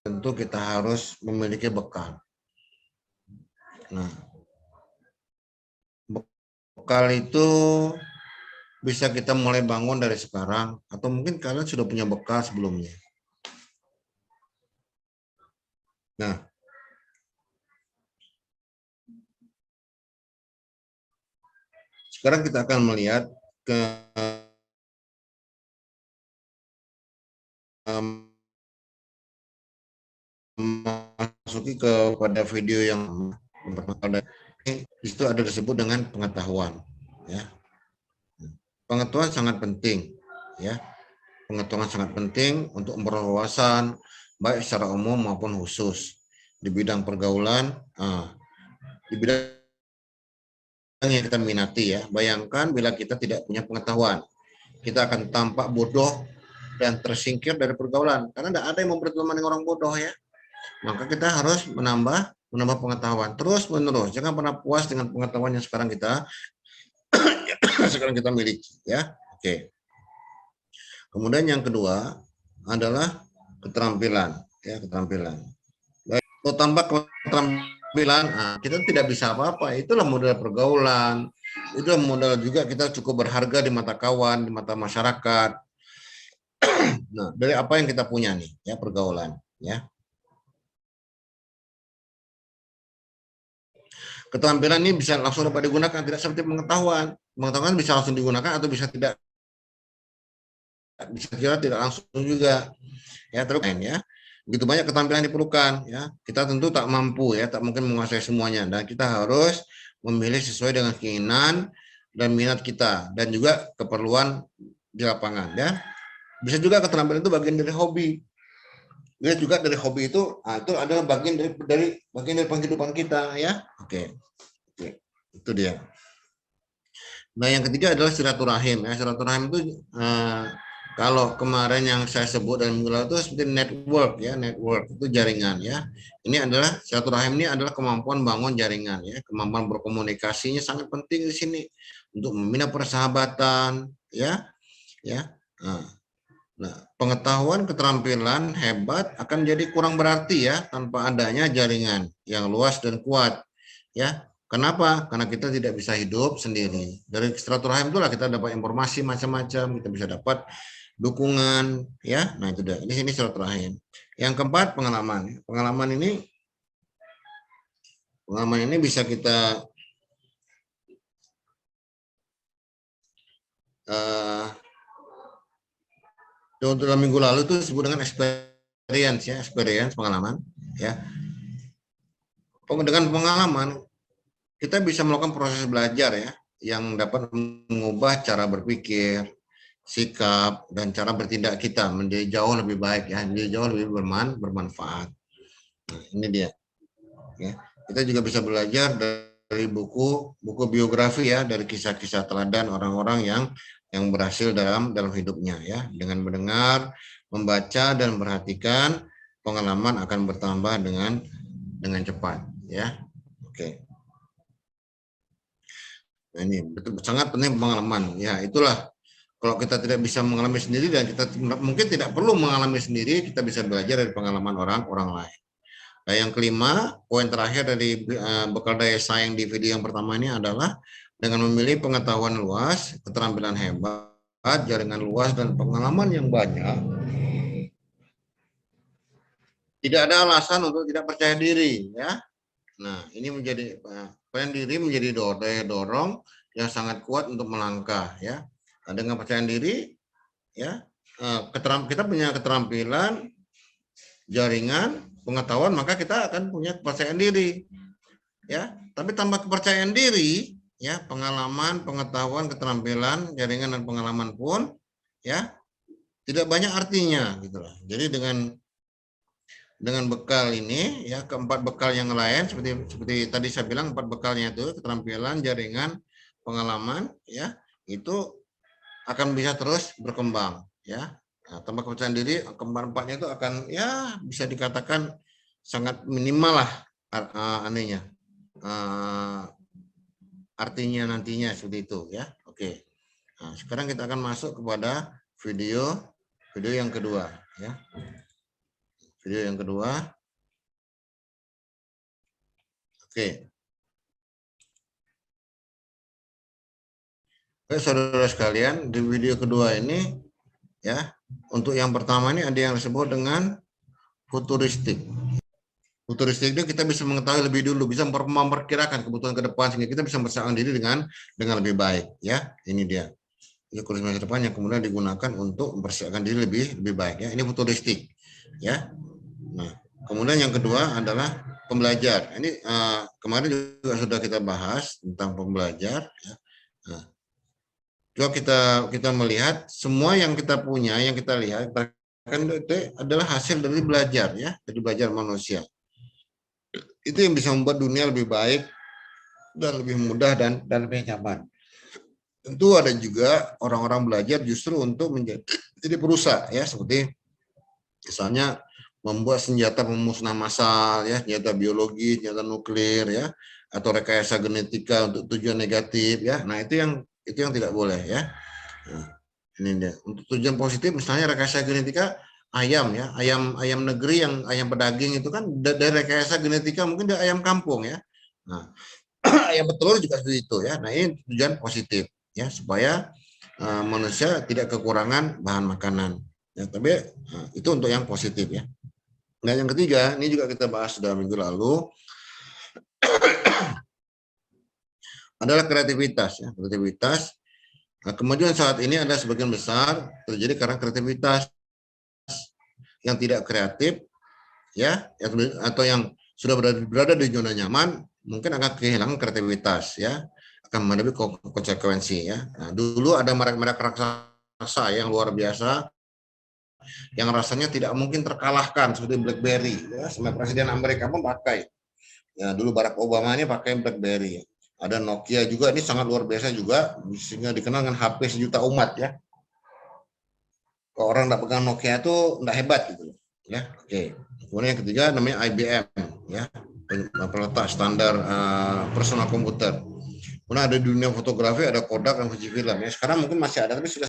tentu kita harus memiliki bekal. Nah, bekal itu bisa kita mulai bangun dari sekarang, atau mungkin kalian sudah punya bekal sebelumnya. Nah, sekarang kita akan melihat ke masuki kepada video yang pertama. Itu ada disebut dengan pengetahuan, ya. Pengetahuan sangat penting, ya. Pengetahuan sangat penting untuk berwawasan baik secara umum maupun khusus di bidang pergaulan, di bidang yang kita minati, ya. Bayangkan bila kita tidak punya pengetahuan, kita akan tampak bodoh dan tersingkir dari pergaulan karena tidak ada yang mau berteman dengan orang bodoh, ya. Maka kita harus menambah pengetahuan terus menerus. Jangan pernah puas dengan pengetahuan yang sekarang kita miliki, ya. Oke. Kemudian yang kedua adalah keterampilan, ya, keterampilan. Baik, kalau tambah keterampilan, kita tidak bisa apa-apa. Itulah modal pergaulan. Itulah modal juga kita cukup berharga di mata kawan, di mata masyarakat. Nah, dari apa yang kita punya nih, ya, pergaulan, ya. Keterampilan ini bisa langsung dapat digunakan, tidak seperti pengetahuan. Pengetahuan bisa langsung digunakan atau bisa tidak langsung juga, ya. Terus, ya, begitu banyak keterampilan yang diperlukan, ya. Kita tentu tak mampu, ya, tak mungkin menguasai semuanya, dan kita harus memilih sesuai dengan keinginan dan minat kita dan juga keperluan di lapangan, ya. Bisa juga keterampilan itu bagian dari hobi. Bisa juga dari hobi itu, itu adalah bagian dari penghidupan kita, ya. Oke. Itu dia. Nah, yang ketiga adalah silaturahim, ya. Silaturahim itu kalau kemarin yang saya sebut dan minggu lalu itu seperti network, ya. Network itu jaringan, ya. Ini adalah silaturahim, ini adalah kemampuan bangun jaringan, ya. Kemampuan berkomunikasinya sangat penting di sini untuk membina persahabatan, ya. Ya. Nah, pengetahuan keterampilan hebat akan jadi kurang berarti, ya, tanpa adanya jaringan yang luas dan kuat, ya. Kenapa? Karena kita tidak bisa hidup sendiri. Dari silaturahim itulah kita dapat informasi macam-macam, kita bisa dapat dukungan, ya. Nah, itu dia. Di sini silaturahim. Yang keempat, pengalaman. Pengalaman ini bisa kita dalam minggu lalu itu disebut dengan experience, ya, experience, pengalaman, ya. Dengan pengalaman kita bisa melakukan proses belajar, ya, yang dapat mengubah cara berpikir, sikap, dan cara bertindak kita menjadi jauh lebih baik, ya, menjadi jauh lebih bermanfaat. Nah, ini dia, ya. Kita juga bisa belajar dari buku biografi, ya, dari kisah-kisah teladan orang-orang yang berhasil dalam hidupnya, ya. Dengan mendengar, membaca, dan perhatikan, pengalaman akan bertambah dengan cepat, ya. Oke. Nah, ini betul sangat penting pengalaman, ya. Itulah, kalau kita tidak bisa mengalami sendiri dan kita mungkin tidak perlu mengalami sendiri, kita bisa belajar dari pengalaman orang lain. Nah, yang kelima, poin terakhir dari bekal daya saing di video yang pertama ini adalah dengan memilih pengetahuan luas, keterampilan hebat, jaringan luas, dan pengalaman yang banyak, tidak ada alasan untuk tidak percaya diri, ya. Nah, ini menjadi percaya diri menjadi daya dorong yang sangat kuat untuk melangkah, ya. Nah, dengan percaya diri, ya, kita punya keterampilan, jaringan, pengetahuan, maka kita akan punya kepercayaan diri, ya. Tapi tanpa kepercayaan diri, ya, pengalaman, pengetahuan, keterampilan, jaringan, dan pengalaman pun, ya, tidak banyak artinya, gitu loh. Jadi dengan bekal ini, ya, keempat bekal yang lain seperti tadi saya bilang, 4 bekalnya itu keterampilan, jaringan, pengalaman, ya, itu akan bisa terus berkembang, ya. Nah, tanpa kepercayaan diri, keempat-empatnya itu akan, ya, bisa dikatakan sangat minimal lah artinya nantinya, seperti itu, ya. Oke. Nah, sekarang kita akan masuk kepada video yang kedua, ya. Video yang kedua. Oke. Oke, saudara sekalian, di video kedua ini ya, untuk yang pertama ini ada yang disebut dengan futuristik. Futuristik itu kita bisa mengetahui lebih dulu, bisa memperkirakan kebutuhan ke depan sehingga kita bisa mempersiapkan diri dengan lebih baik ya. Ini dia. Ini kurs masa depan yang kemudian digunakan untuk mempersiapkan diri lebih baik ya. Ini futuristik ya. Nah, kemudian yang kedua adalah pembelajar. Ini kemarin juga sudah kita bahas tentang pembelajar ya. Nah, coba kita melihat semua yang kita punya, yang kita lihat kan itu adalah hasil dari belajar ya, dari belajar manusia. Itu yang bisa membuat dunia lebih baik dan lebih mudah dan lebih nyaman. Tentu ada juga orang-orang belajar justru untuk menjadi perusak ya, seperti misalnya membuat senjata pemusnah massal ya, senjata biologi, senjata nuklir ya, atau rekayasa genetika untuk tujuan negatif ya. Nah, itu yang tidak boleh ya. Nah, ini dia. Untuk tujuan positif misalnya rekayasa genetika ayam ya, ayam negeri yang ayam pedaging itu kan dari rekayasa genetika mungkin dari ayam kampung ya. Nah, ayam bertelur juga seperti itu ya. Nah, ini tujuan positif ya, supaya manusia tidak kekurangan bahan makanan. Ya, tapi itu untuk yang positif ya. Nah, yang ketiga, ini juga kita bahas sudah minggu lalu, adalah kreativitas ya. Kreativitas. Nah, kemajuan saat ini ada sebagian besar terjadi karena kreativitas. Yang tidak kreatif ya, atau yang sudah berada di zona nyaman mungkin akan kehilangan kreativitas ya, akan menghadapi konsekuensi ya. Nah, dulu ada merek-merek raksasa yang luar biasa yang rasanya tidak mungkin terkalahkan seperti BlackBerry ya, sampai Presiden Amerika pun pakai. Ya, dulu Barack Obama ini pakai BlackBerry. Ada Nokia juga, ini sangat luar biasa juga, sehingga dikenal dengan HP sejuta umat ya. Kalau orang tidak pegang Nokia itu tidak hebat gitu ya. Oke. Kemudian yang ketiga namanya IBM ya, peletak standar personal komputer. Kemudian ada di dunia fotografi, ada Kodak dan Fujifilm ya. Sekarang mungkin masih ada tapi sudah